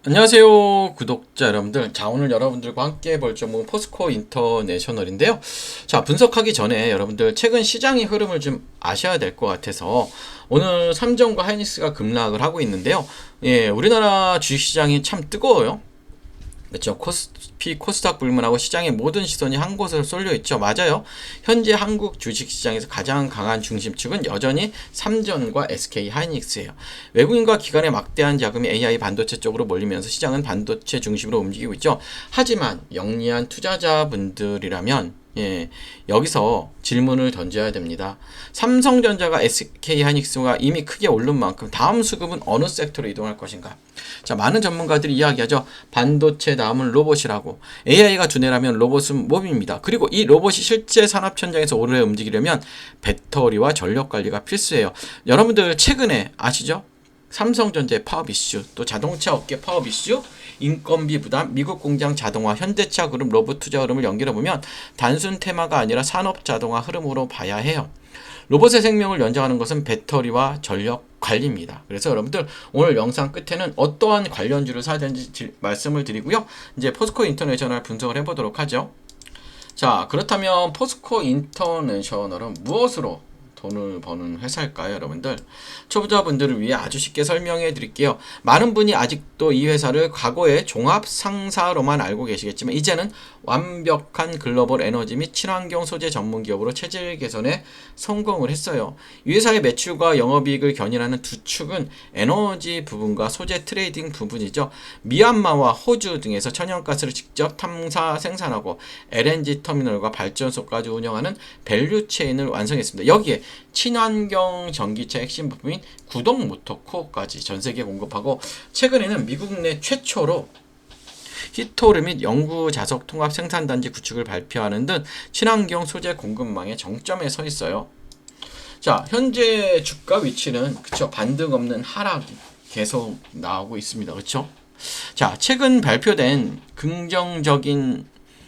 안녕하세요 구독자 여러분들. 자, 오늘 여러분들과 함께 볼 종목은 포스코 인터내셔널인데요. 자, 분석하기 전에 여러분들 최근 시장의 흐름을 좀 아셔야 될 것 같아서 오늘 삼성과 하이닉스가 급락을 하고 있는데요. 우리나라 주식시장이 참 뜨거워요. 그렇죠. 코스피, 코스닥 불문하고 시장의 모든 시선이 한 곳으로 쏠려 있죠. 맞아요. 현재 한국 주식시장에서 가장 강한 중심축은 여전히 삼전과 SK 하이닉스예요. 외국인과 기관의 막대한 자금이 AI 반도체 쪽으로 몰리면서 시장은 반도체 중심으로 움직이고 있죠. 하지만 영리한 투자자분들이라면 여기서 질문을 던져야 됩니다. 삼성전자가 SK 하이닉스가 이미 크게 오른 만큼 다음 수급은 어느 섹터로 이동할 것인가? 자, 많은 전문가들이 이야기하죠. 반도체 다음은 로봇이라고. AI가 두뇌라면 로봇은 몸입니다. 그리고 이 로봇이 실제 산업 현장에서 오래 움직이려면 배터리와 전력 관리가 필수예요. 여러분들 최근에 아시죠? 삼성전자의 파업 이슈, 또 자동차 업계 파업 이슈, 인건비 부담, 미국 공장 자동화, 현대차 그룹 로봇 투자 흐름을 연결해보면 단순 테마가 아니라 산업 자동화 흐름으로 봐야 해요. 로봇의 생명을 연장하는 것은 배터리와 전력 관리입니다. 그래서 여러분들 오늘 영상 끝에는 어떠한 관련주를 사야 되는지 말씀을 드리고요. 이제 포스코 인터내셔널 분석을 해보도록 하죠. 자, 그렇다면 포스코 인터내셔널은 무엇으로 돈을 버는 회사일까요, 여러분들? 초보자분들을 위해 아주 쉽게 설명해 드릴게요. 많은 분이 아직도 이 회사를 과거의 종합 상사로만 알고 계시겠지만 이제는 완벽한 글로벌 에너지 및 친환경 소재 전문 기업으로 체질 개선에 성공을 했어요. 이 회사의 매출과 영업이익을 견인하는 두 축은 에너지 부분과 소재 트레이딩 부분이죠. 미얀마와 호주 등에서 천연가스를 직접 탐사 생산하고 LNG 터미널과 발전소까지 운영하는 밸류 체인을 완성했습니다. 여기에 친환경 전기차 핵심 부품인 구동 모터 코어까지 전 세계에 공급하고 최근에는 미국 내 최초로 히토르 및 영구 자석 통합 생산단지 구축을 발표하는 등 친환경 소재 공급망의 정점에 서 있어요. 자, 현재 주가 위치는 그쵸, 반등 없는 하락이 계속 나오고 있습니다. 그쵸? 자, 최근 발표된 긍정적인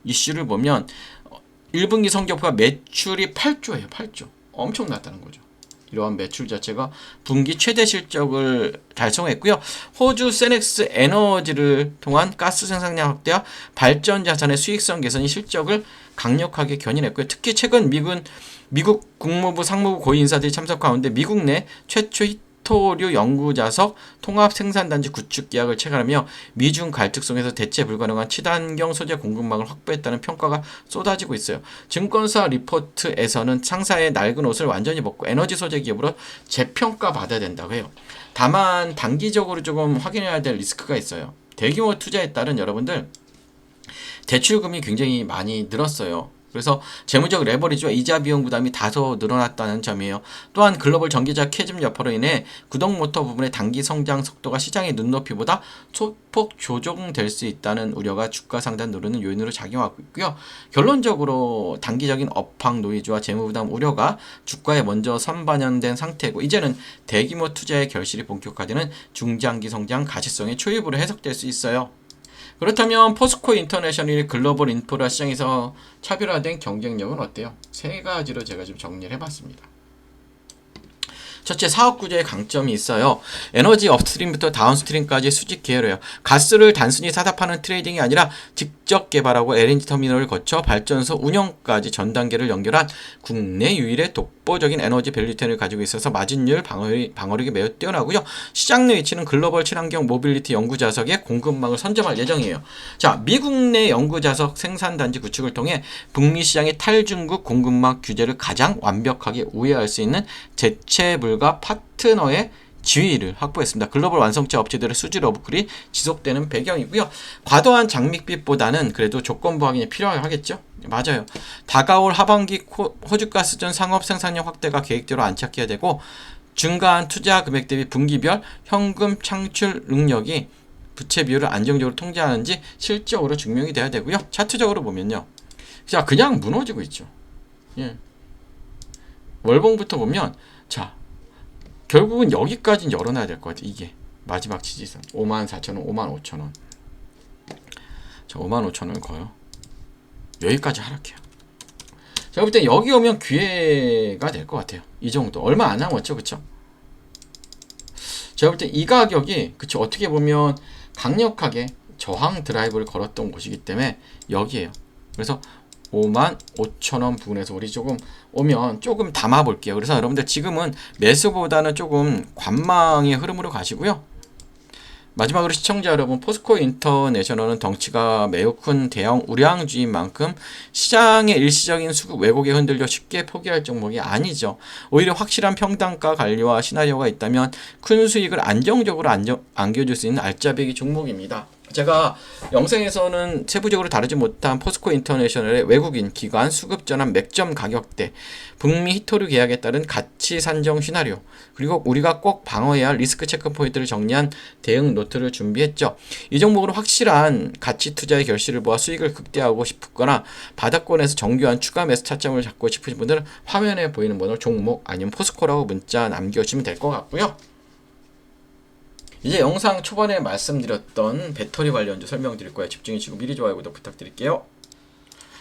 이슈를 보면 1분기 성적표가 매출이 8조예요. 8조. 엄청났다는 거죠. 이러한 매출 자체가 분기 최대 실적을 달성했고요. 호주 세넥스 에너지를 통한 가스 생산량 확대와 발전 자산의 수익성 개선이 실적을 강력하게 견인했고요. 특히 최근 미국 국무부 상무부 고위 인사들이 참석 가운데 미국 내 최초 히토류 연구자석 통합 생산단지 구축 계약을 체결하며 미중 갈등 속에서 대체 불가능한 친환경 소재 공급망을 확보했다는 평가가 쏟아지고 있어요. 증권사 리포트에서는 상사의 낡은 옷을 완전히 벗고 에너지 소재 기업으로 재평가 받아야 된다고 해요. 다만 단기적으로 조금 확인해야 될 리스크가 있어요. 대규모 투자에 따른 여러분들 대출금이 굉장히 많이 늘었어요. 그래서 재무적 레버리지와 이자 비용 부담이 다소 늘어났다는 점이에요. 또한 글로벌 전기차 캐즘 여파로 인해 구동 모터 부분의 단기 성장 속도가 시장의 눈높이보다 소폭 조정될 수 있다는 우려가 주가 상단 누르는 요인으로 작용하고 있고요. 결론적으로 단기적인 업황 노이즈와 재무 부담 우려가 주가에 먼저 선반영된 상태고 이제는 대규모 투자의 결실이 본격화되는 중장기 성장 가시성의 초입으로 해석될 수 있어요. 그렇다면 포스코 인터내셔널이 글로벌 인프라 시장에서 차별화된 경쟁력은 어때요? 세 가지로 제가 좀 정리를 해봤습니다. 첫째, 사업 구조의 강점이 있어요. 에너지 업스트림부터 다운스트림까지 수직 계열이에요. 가스를 단순히 사다 파는 트레이딩이 아니라 직접 개발하고 LNG 터미널을 거쳐 발전소 운영까지 전 단계를 연결한 국내 유일의 독보적인 에너지 밸류체인을 가지고 있어서 마진율 방어력이 매우 뛰어나고요. 시장 내 위치는 글로벌 친환경 모빌리티 연구자석의 공급망을 선점할 예정이에요. 자, 미국 내 연구자석 생산단지 구축을 통해 북미 시장의 탈중국 공급망 규제를 가장 완벽하게 우회할 수 있는 대체불가 파트너의 지위를 확보했습니다. 글로벌 완성체 업체들의 수질 업글이 지속되는 배경이고요. 과도한 장밋빛보다는 그래도 조건부 확인이 필요하겠죠? 맞아요. 다가올 하반기 호주가스전 상업 생산력 확대가 계획대로 안착해야 되고 증가한 투자 금액 대비 분기별 현금 창출 능력이 부채 비율을 안정적으로 통제하는지 실적으로 증명이 돼야 되고요. 차트적으로 보면요. 자, 그냥 무너지고 있죠. 월봉부터 보면 자, 결국은 여기까지는 열어놔야 될 것 같아요. 이게 마지막 지지선 54,000원, 55,000원. 자, 55,000원 거요. 여기까지 하락해요. 제가 볼 때 여기 오면 기회가 될 것 같아요. 이 정도 얼마 안 남았죠, 그쵸? 제가 볼 때 이 가격이 그쵸, 어떻게 보면 강력하게 저항 드라이브를 걸었던 곳이기 때문에 여기에요. 그래서 55,000원 부근에서 우리 조금 오면 조금 담아 볼게요. 그래서 여러분들 지금은 매수보다는 조금 관망의 흐름으로 가시고요. 마지막으로 시청자 여러분, 포스코 인터내셔널은 덩치가 매우 큰 대형 우량주인 만큼 시장의 일시적인 수급 왜곡에 흔들려 쉽게 포기할 종목이 아니죠. 오히려 확실한 평단가 관리와 시나리오가 있다면 큰 수익을 안정적으로 안겨줄 수 있는 알짜배기 종목입니다. 제가 영상에서는 세부적으로 다루지 못한 포스코 인터내셔널의 외국인 기관 수급 전환 맥점 가격대, 북미 히토류 계약에 따른 가치 산정 시나리오, 그리고 우리가 꼭 방어해야 할 리스크 체크 포인트를 정리한 대응 노트를 준비했죠. 이 종목으로 확실한 가치 투자의 결실을 보아 수익을 극대화하고 싶거나 바닥권에서 정교한 추가 매수 타점을 잡고 싶으신 분들은 화면에 보이는 번호 종목 아니면 포스코라고 문자 남겨주시면 될 것 같고요. 이제 영상 초반에 말씀드렸던 배터리 관련주 설명드릴 거예요. 집중해주시고 미리 좋아요, 구독 부탁드릴게요.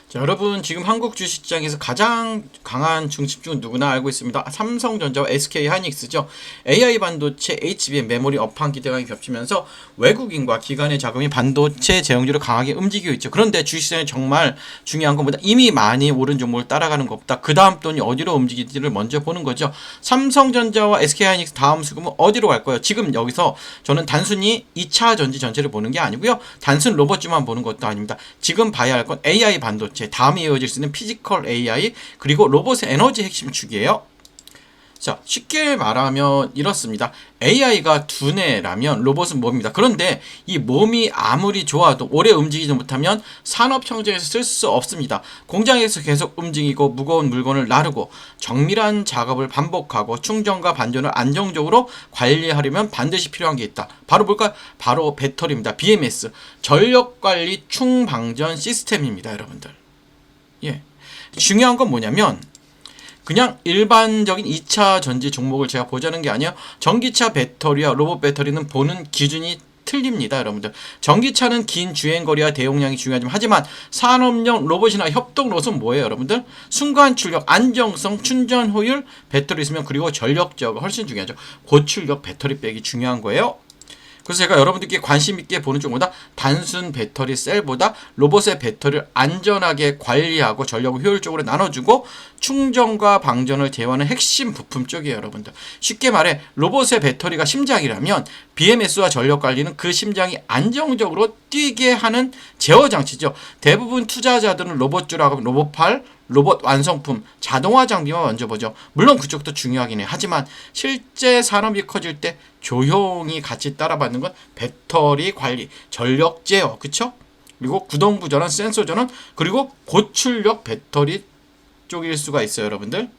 자, 여러분 지금 한국 주식시장에서 가장 강한 중심주는 누구나 알고 있습니다. 삼성전자와 SK하이닉스죠. AI 반도체, HBM, 메모리 업황 기대감이 겹치면서 외국인과 기관의 자금이 반도체 제형주를 강하게 움직이고 있죠. 그런데 주식시장에 정말 중요한 것보다 이미 많이 오른 종목을 따라가는 것보다 그 다음 돈이 어디로 움직일지를 먼저 보는 거죠. 삼성전자와 SK하이닉스 다음 수급은 어디로 갈까요? 지금 여기서 저는 단순히 2차 전지 전체를 보는 게 아니고요. 단순 로봇주만 보는 것도 아닙니다. 지금 봐야 할 건 AI 반도체, 다음에 이어질 수 있는 피지컬 AI, 그리고 로봇의 에너지 핵심 축이에요. 자, 쉽게 말하면 이렇습니다. AI가 두뇌라면 로봇은 몸입니다. 그런데 이 몸이 아무리 좋아도 오래 움직이지 못하면 산업 현장에서 쓸 수 없습니다. 공장에서 계속 움직이고 무거운 물건을 나르고 정밀한 작업을 반복하고 충전과 반전을 안정적으로 관리하려면 반드시 필요한 게 있다. 바로 뭘까요? 바로 배터리입니다. BMS, 전력관리 충방전 시스템입니다. 여러분들. 예. 중요한 건 뭐냐면 그냥 일반적인 2차 전지 종목을 제가 보자는 게 아니에요. 전기차 배터리와 로봇 배터리는 보는 기준이 틀립니다. 여러분들. 전기차는 긴 주행거리와 대용량이 중요하지만 하지만 산업용 로봇이나 협동 로봇은 뭐예요? 여러분들. 순간 출력, 안정성, 충전 효율, 배터리 있으면 그리고 전력 제어가 훨씬 중요하죠. 고출력 배터리 백이 중요한 거예요. 그래서 제가 여러분들께 관심 있게 보는 쪽보다 단순 배터리 셀보다 로봇의 배터리를 안전하게 관리하고 전력을 효율적으로 나눠주고 충전과 방전을 제어하는 핵심 부품 쪽이에요. 여러분들. 쉽게 말해 로봇의 배터리가 심장이라면 BMS와 전력 관리는 그 심장이 안정적으로 뛰게 하는 제어 장치죠. 대부분 투자자들은 로봇주라고 하면 로봇팔, 로봇 완성품, 자동화 장비만 먼저 보죠. 물론 그쪽도 중요하긴 해요. 하지만 실제 산업이 커질 때 조용히 같이 따라받는 건 배터리 관리, 전력 제어, 그쵸? 그리고 구동부 전원, 센서 전원, 그리고 고출력 배터리 쪽일 수가 있어요, 여러분들.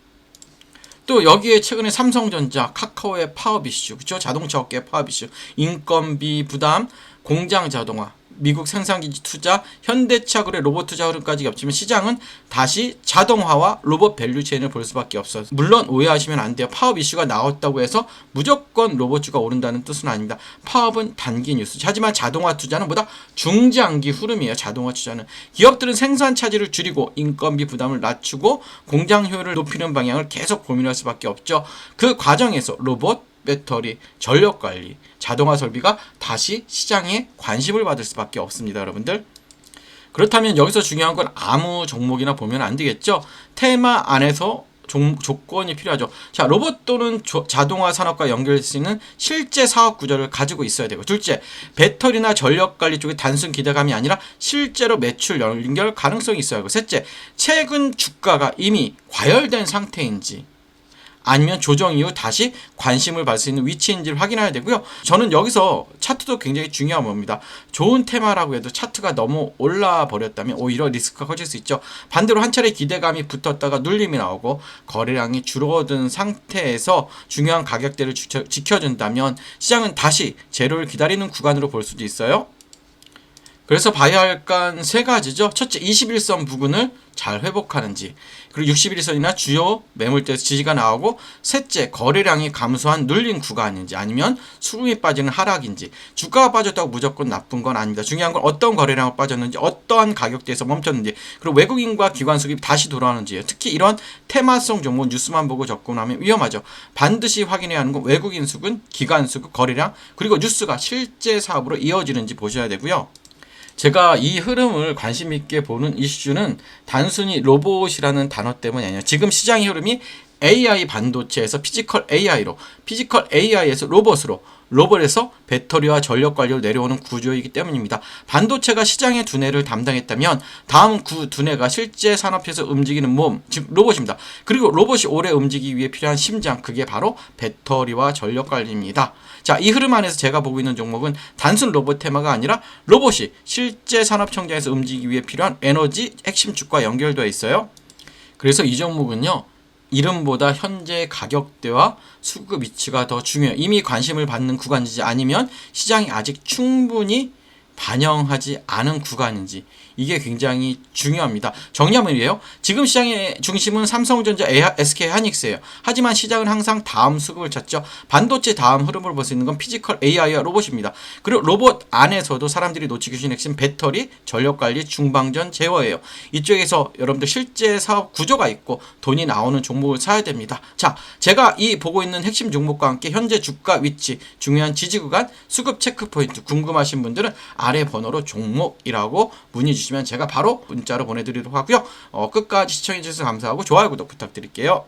또 여기에 최근에 삼성전자, 카카오의 파업 이슈, 그쵸? 자동차 업계의 파업 이슈, 인건비 부담, 공장 자동화, 미국 생산기지 투자, 현대차 그래 로봇 투자 흐름까지 겹치면 시장은 다시 자동화와 로봇 밸류체인을 볼 수밖에 없어요. 물론 오해하시면 안 돼요. 파업 이슈가 나왔다고 해서 무조건 로봇주가 오른다는 뜻은 아닙니다. 파업은 단기 뉴스. 하지만 자동화 투자는 보다 중장기 흐름이에요. 자동화 투자는. 기업들은 생산 차질을 줄이고 인건비 부담을 낮추고 공장 효율을 높이는 방향을 계속 고민할 수밖에 없죠. 그 과정에서 로봇, 배터리, 전력관리, 자동화 설비가 다시 시장에 관심을 받을 수밖에 없습니다. 여러분들. 그렇다면 여기서 중요한 건 아무 종목이나 보면 안 되겠죠. 테마 안에서 조건이 필요하죠. 자, 로봇 또는 자동화 산업과 연결될 수 있는 실제 사업 구조를 가지고 있어야 되고, 둘째, 배터리나 전력관리 쪽에 단순 기대감이 아니라 실제로 매출 연결 가능성이 있어야 하고, 셋째, 최근 주가가 이미 과열된 상태인지 아니면 조정 이후 다시 관심을 받을 수 있는 위치인지를 확인해야 되고요. 저는 여기서 차트도 굉장히 중요한 겁니다. 좋은 테마라고 해도 차트가 너무 올라 버렸다면 오히려 리스크가 커질 수 있죠. 반대로 한 차례 기대감이 붙었다가 눌림이 나오고 거래량이 줄어든 상태에서 중요한 가격대를 지켜준다면 시장은 다시 제로를 기다리는 구간으로 볼 수도 있어요. 그래서 봐야 할 건 세 가지죠. 첫째, 21선 부근을 잘 회복하는지, 그리고 61선이나 주요 매물대에서 지지가 나오고, 셋째, 거래량이 감소한 눌린 구간인지 아니면 수급이 빠지는 하락인지. 주가가 빠졌다고 무조건 나쁜 건 아닙니다. 중요한 건 어떤 거래량이 빠졌는지, 어떠한 가격대에서 멈췄는지, 그리고 외국인과 기관 수급이 다시 돌아오는지예요. 특히 이런 테마성 종목 뉴스만 보고 접근하면 위험하죠. 반드시 확인해야 하는 건 외국인 수급, 기관 수급, 거래량, 그리고 뉴스가 실제 사업으로 이어지는지 보셔야 되고요. 제가 이 흐름을 관심 있게 보는 이슈는 단순히 로봇이라는 단어 때문이 아니에요. 지금 시장의 흐름이 AI 반도체에서 피지컬 AI로, 피지컬 AI에서 로봇으로, 로봇에서 배터리와 전력 관리로 내려오는 구조이기 때문입니다. 반도체가 시장의 두뇌를 담당했다면 다음 그 두뇌가 실제 산업에서 움직이는 몸, 즉 로봇입니다. 그리고 로봇이 오래 움직이기 위해 필요한 심장, 그게 바로 배터리와 전력 관리입니다. 자, 이 흐름 안에서 제가 보고 있는 종목은 단순 로봇 테마가 아니라 로봇이 실제 산업 청정에서 움직이기 위해 필요한 에너지 핵심 축과 연결되어 있어요. 그래서 이 종목은요, 이름보다 현재 가격대와 수급 위치가 더 중요해요. 이미 관심을 받는 구간인지 아니면 시장이 아직 충분히 반영하지 않은 구간인지, 이게 굉장히 중요합니다. 정리하면 이래요. 지금 시장의 중심은 삼성전자, SK하이닉스예요. 하지만 시장은 항상 다음 수급을 찾죠. 반도체 다음 흐름을 볼 수 있는 건 피지컬 AI와 로봇입니다. 그리고 로봇 안에서도 사람들이 놓치기 쉬운 핵심 배터리, 전력관리, 중방전, 제어예요. 이쪽에서 여러분들 실제 사업 구조가 있고 돈이 나오는 종목을 사야 됩니다. 자, 제가 이 보고 있는 핵심 종목과 함께 현재 주가 위치, 중요한 지지 구간, 수급 체크 포인트 궁금하신 분들은 아래 번호로 종목이라고 문의 주시면 제가 바로 문자로 보내드리도록 하고요. 끝까지 시청해주셔서 감사하고 좋아요, 구독 부탁드릴게요.